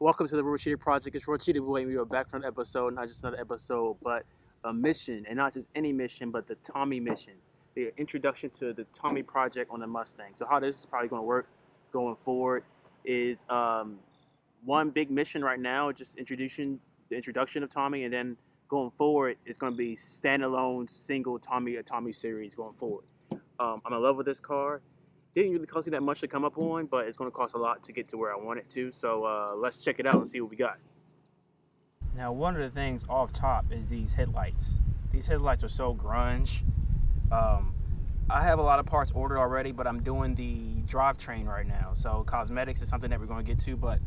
Welcome to the Road Cheater Project. It's Road Cheater Boy, and we are back for another episode. Not just another episode, but a mission, and not just any mission, but the Tommy mission, the introduction to the Tommy project on the Mustang. So how this is probably going to work going forward is one big mission right now, just the introduction of Tommy, and then going forward, it's going to be standalone, single Tommy series going forward. I'm in love with this car. Didn't really cost me that much to come up on, but it's going to cost a lot to get to where I want it to. So let's check it out and see what we got. Now, one of the things off top is these headlights. These headlights are so grunge. I have a lot of parts ordered already, but I'm doing the drivetrain right now. So cosmetics is something that we're going to get to, but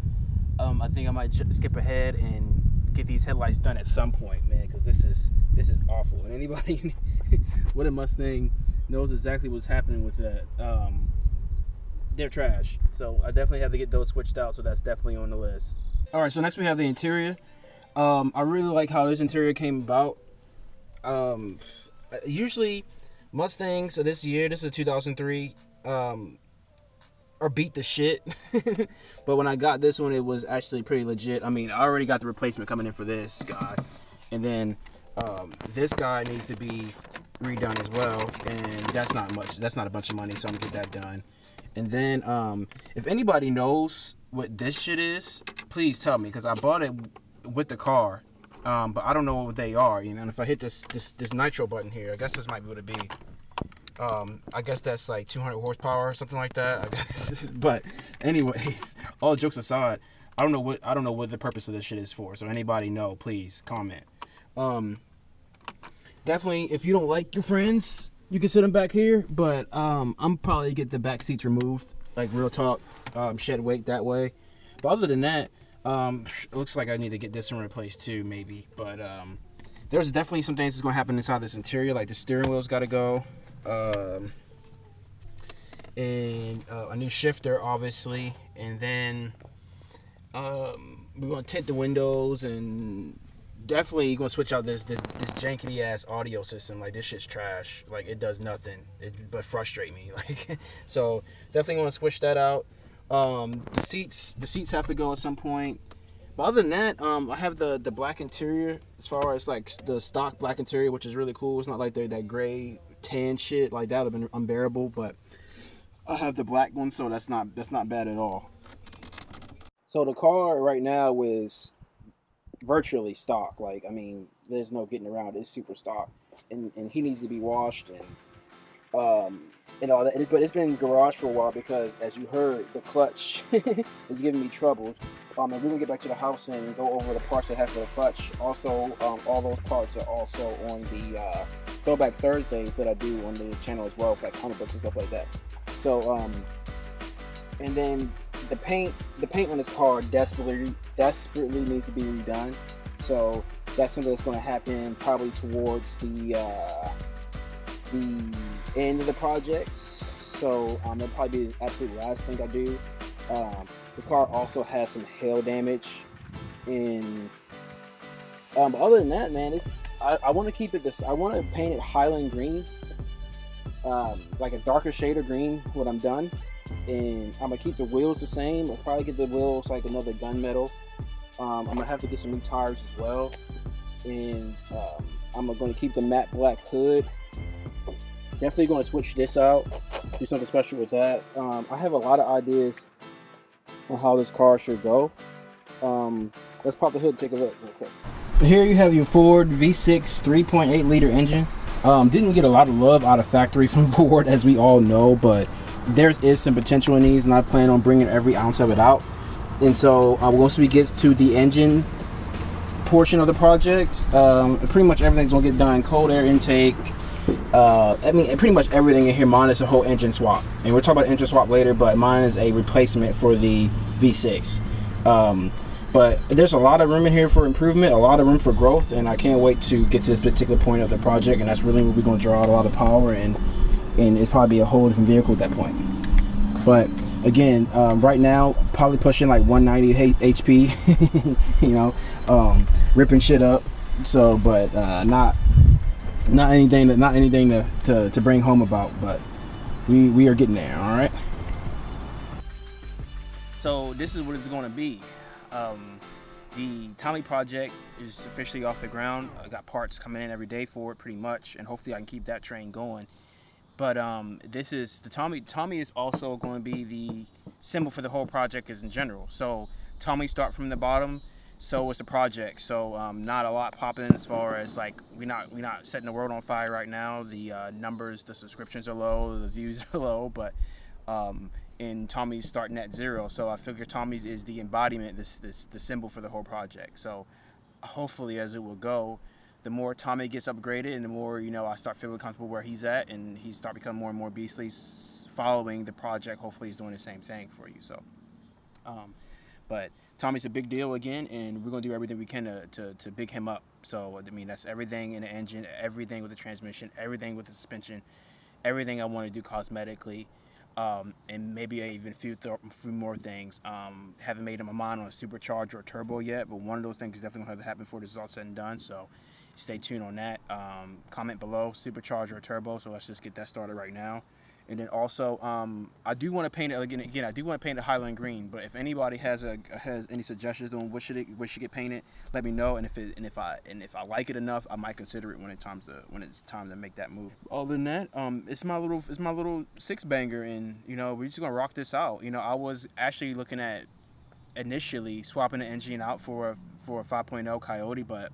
I think I might skip ahead and get these headlights done at some point, man, because this is awful. And anybody with a Mustang knows exactly what's happening with that. They're trash. So I definitely have to get those switched out, so that's definitely on the list. All right, so next we have the interior. I really like how this interior came about. Usually Mustangs, so this is a 2003, are beat the shit. But when I got this one, it was actually pretty legit. I mean, I already got the replacement coming in for this guy. And then this guy needs to be redone as well. And that's not much. That's not a bunch of money, so I'm going to get that done. And then if anybody knows what this shit is, please tell me, because I bought it with the car. But I don't know what they are, you know. And if I hit this nitro button here, I guess this might be what it be. I guess that's like 200 horsepower or something like that, I guess. But anyways, all jokes aside, I don't know what the purpose of this shit is for. So anybody know, please comment. Definitely, if you don't like your friends, you can sit them back here. But I'm probably get the back seats removed, like real talk, shed weight that way. But other than that, it looks like I need to get this one replaced too, maybe. But there's definitely some things that's gonna happen inside this interior, like the steering wheel's got to go. And a new shifter, obviously, and then we're gonna tint the windows, and definitely gonna switch out this janky ass audio system. Like, this shit's trash. Like, it does nothing but frustrate me. Like, so definitely gonna switch that out. The seats have to go at some point. But other than that, I have the black interior, as far as like the stock black interior, which is really cool. It's not like that gray tan shit, like that would have been unbearable, but I have the black one, so that's not bad at all. So the car right now is virtually stock. Like, I mean, there's no getting around it. It's super stock, and he needs to be washed and all that. But it's been garage for a while because, as you heard, the clutch is giving me troubles. And we're gonna get back to the house and go over the parts I have for the clutch. Also, all those parts are also on the Throwback Thursdays that I do on the channel as well, like comic books and stuff like that. So, and then the paint on this car desperately needs to be redone. So that's something that's going to happen probably towards the end of the project. So that'll probably be the absolute last thing I do. The car also has some hail damage, and but other than that, man, I want to keep it this. I want to paint it Highland green, like a darker shade of green when I'm done, and I'm gonna keep the wheels the same. I'll probably get the wheels like another gunmetal. I'm gonna have to get some new tires as well, and I'm gonna keep the matte black hood. Definitely gonna switch this out, do something special with that. I have a lot of ideas on how this car should go. Let's pop the hood and take a look real quick. Here you have your Ford V6 3.8 liter engine. Didn't get a lot of love out of factory from Ford, as we all know, but there is some potential in these, and I plan on bringing every ounce of it out. And so once we get to the engine portion of the project, pretty much everything's gonna get done. Cold air intake, I mean, pretty much everything in here, minus a whole engine swap. And we'll talk about engine swap later, but mine is a replacement for the V6. But there's a lot of room in here for improvement, a lot of room for growth, and I can't wait to get to this particular point of the project, and that's really where we're going to draw out a lot of power, and it's probably a whole different vehicle at that point. But again, right now, probably pushing like 190 HP, you know, ripping shit up. So, but not anything to bring home about, but we are getting there. All right. So this is what it's going to be. The Tommy project is officially off the ground. I got parts coming in every day for it, pretty much, and hopefully I can keep that train going. But this is the Tommy. Tommy is also going to be the symbol for the whole project as in general. So Tommy start from the bottom. So is the project. So not a lot popping as far as like we not setting the world on fire right now. The numbers, the subscriptions are low, the views are low, but in Tommy's starting at zero. So I figure Tommy's is the embodiment, the symbol for the whole project. So hopefully as it will go, the more Tommy gets upgraded and the more, I start feeling comfortable where he's at and he start becoming more and more beastly following the project. Hopefully he's doing the same thing for you. So, but Tommy's a big deal again, and we're going to do everything we can to big him up. So, I mean, that's everything in the engine, everything with the transmission, everything with the suspension, everything I want to do cosmetically. And maybe even a few more things. Haven't made up my mind on a supercharger or turbo yet, but one of those things is definitely going to have to happen before this is all said and done. So stay tuned on that. Comment below, supercharger or turbo. So let's just get that started right now. And then also, I do want to paint it again. I do want to paint it Highland green. But if anybody has any suggestions on what should get painted, let me know. And if I like it enough, I might consider it when it's time to make that move. Other than that, it's my little six banger, and we're just gonna rock this out. I was actually looking at initially swapping the engine out for a 5.0 Coyote, but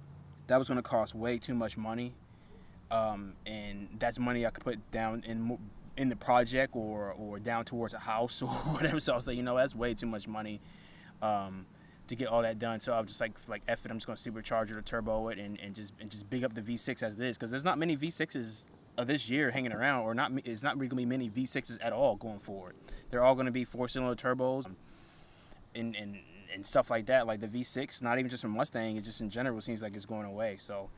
that was gonna cost way too much money. And that's money I could put down in the project or down towards a house or whatever. So I was like, that's way too much money to get all that done. So I was just like F it, I'm just gonna supercharge it or turbo it and just big up the V6 as it is, because there's not many V6s of this year hanging around, or not. It's not really gonna be many V6s at all going forward. They're all gonna be 4-cylinder turbos and stuff like that. Like the V6, not even just from Mustang, it just in general seems like it's going away. So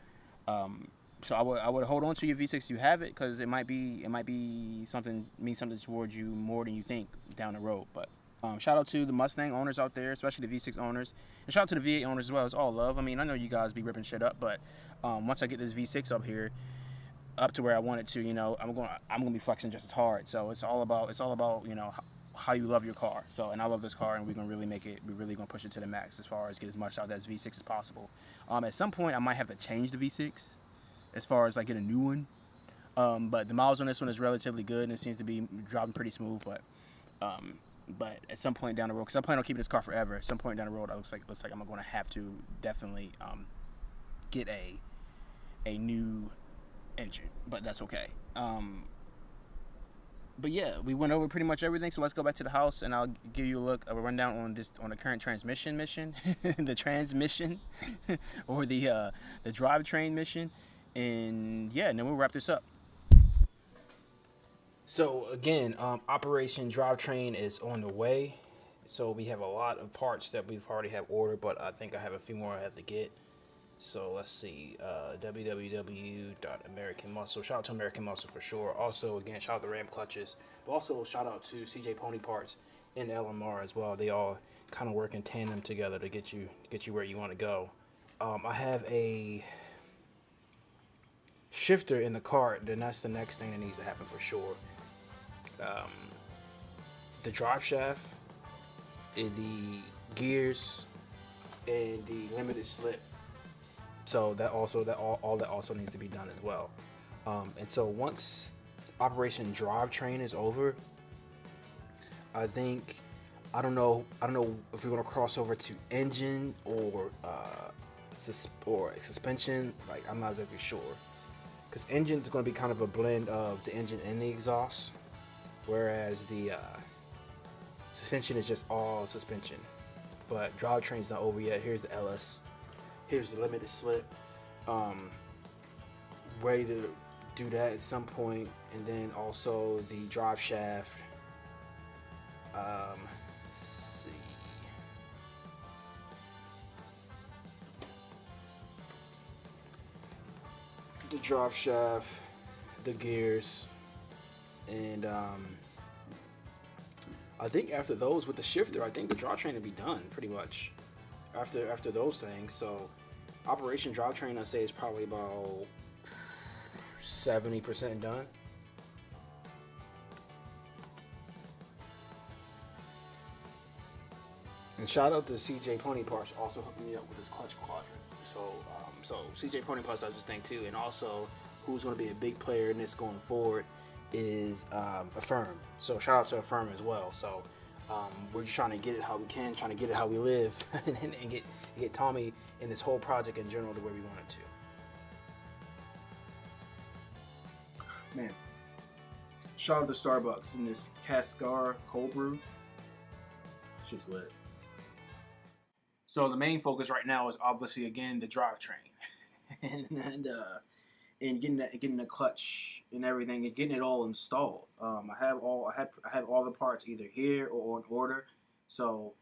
I would hold on to your V6 you have it, because it might be something towards you more than you think down the road. But shout out to the Mustang owners out there, especially the V6 owners, and shout out to the V8 owners as well. It's all love. I mean, I know you guys be ripping shit up, but once I get this V6 up here, up to where I want it to, I'm gonna be flexing just as hard. So it's all about how you love your car. So, and I love this car, and we're really gonna push it to the max as far as get as much out of that V6 as possible. At some point I might have to change the V6 as far as like get a new one. But the miles on this one is relatively good, and it seems to be driving pretty smooth. But at some point down the road, because I plan on keeping this car forever, at some point down the road, it looks like I'm going to have to definitely get a new engine. But that's okay. But yeah, we went over pretty much everything. So let's go back to the house, and I'll give you a rundown on the current transmission mission, the transmission, or the drivetrain mission. And yeah, and then we'll wrap this up. So again, Operation Drivetrain is on the way. So we have a lot of parts that we've already have ordered, but I think I have a few more I have to get. So let's see, www.American Muscle. Shout out to American Muscle for sure. Also, again, shout out to Ram Clutches, but also shout out to CJ Pony Parts and LMR as well. They all kind of work in tandem together to get you where you want to go. I have a shifter in the cart, then that's the next thing that needs to happen for sure. The drive shaft, the gears, and the limited slip. So all that also needs to be done as well. And so once Operation Drivetrain is over, I don't know if we're gonna cross over to engine or suspension. Like, I'm not exactly sure, because engine is going to be kind of a blend of the engine and the exhaust, whereas the suspension is just all suspension. But drivetrain's not over yet. Here's the LS. Here's the limited slip. Ready to do that at some point, and then also the drive shaft. Let's see. The drive shaft, the gears, and I think after those with the shifter, I think the drivetrain will be done pretty much. After those things, so Operation Drivetrain, I say, is probably about 70% done. And shout out to CJ Pony Parts, also hooking me up with this clutch quadrant. So CJ Pony Parts does this thing too, and also who's going to be a big player in this going forward is Affirm. So shout out to Affirm as well. So we're just trying to get it how we can, trying to get it how we live, and get Tommy and this whole project in general to where we want it to. Man, shout out to Starbucks and this Cascar cold brew. It's just lit. So the main focus right now is obviously again the drivetrain, and getting the clutch and everything and getting it all installed. I have all the parts either here or on order. So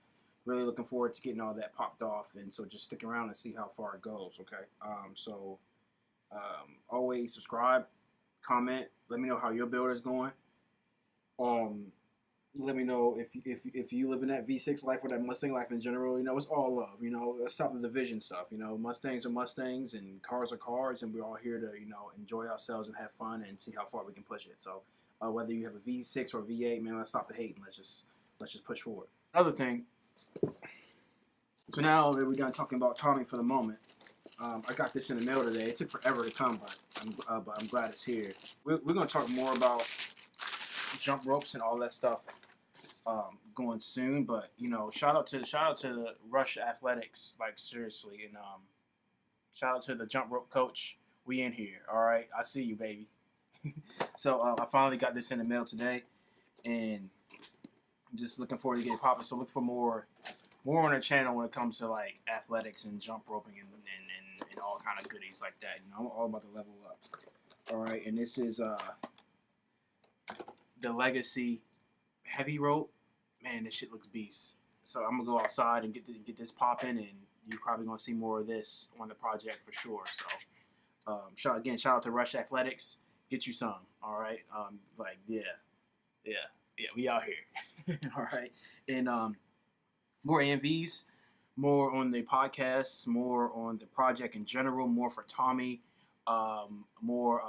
really looking forward to getting all that popped off, and so just stick around and see how far it goes. Okay. Always subscribe, comment, let me know how your build is going. Let me know if you live in that V6 life or that Mustang life in general. You know, it's all love. You know, let's stop the division stuff. You know, Mustangs are Mustangs and cars are cars, and we're all here to, you know, enjoy ourselves and have fun and see how far we can push it. So whether you have a V6 or V8, man, let's stop the hate and let's just push forward. Another thing. So now that we're done talking about Tommy for the moment, I got this in the mail today. It took forever to come, but I'm glad it's here. We're gonna talk more about jump ropes and all that stuff going soon, but you know, shout out to the Rush Athletics, like seriously, and shout out to the jump rope coach. We in here, all right. I see you, baby. So I finally got this in the mail today, and I'm just looking forward to get it popping. So look for more on the channel when it comes to like athletics and jump roping and all kind of goodies like that. You know, I'm all about to level up. All right, and this is the Legacy heavy rope. Man, this shit looks beast. So I'm gonna go outside and get this popping, and you're probably gonna see more of this on the project for sure. So shout out to Rush Athletics. Get you some, all right. We out here. All right, and more AMVs, more on the podcast, more on the project in general, more for Tommy, more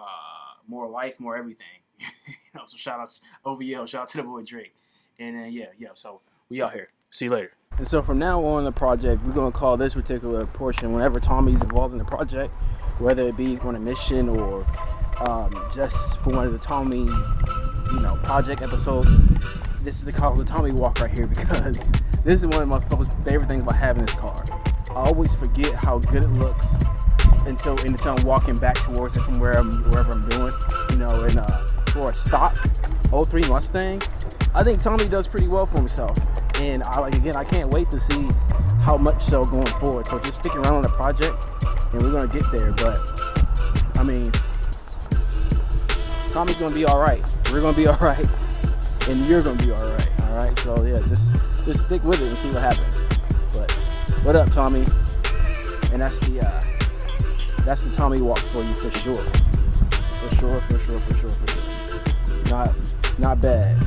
life, more everything. You know, so shout out to OVL, shout out to the boy Drake. And so we out here. See you later. And so from now on the project, we're going to call this particular portion, whenever Tommy's involved in the project, whether it be on a mission or just for one of the Tommy, project episodes, this is called the Tommy walk right here, because this is one of my favorite things about having this car. I always forget how good it looks until I'm walking back towards it from wherever I'm doing, and for a stock 03 Mustang, I think Tommy does pretty well for himself, and I can't wait to see how much so going forward. So just stick around on the project, and we're gonna get there. But I mean, Tommy's gonna be all right. We're gonna be all right, and you're gonna be all right. All right. So yeah, just stick with it and see what happens. But what up, Tommy? And that's the Tommy walk for you for sure. For sure. Not bad.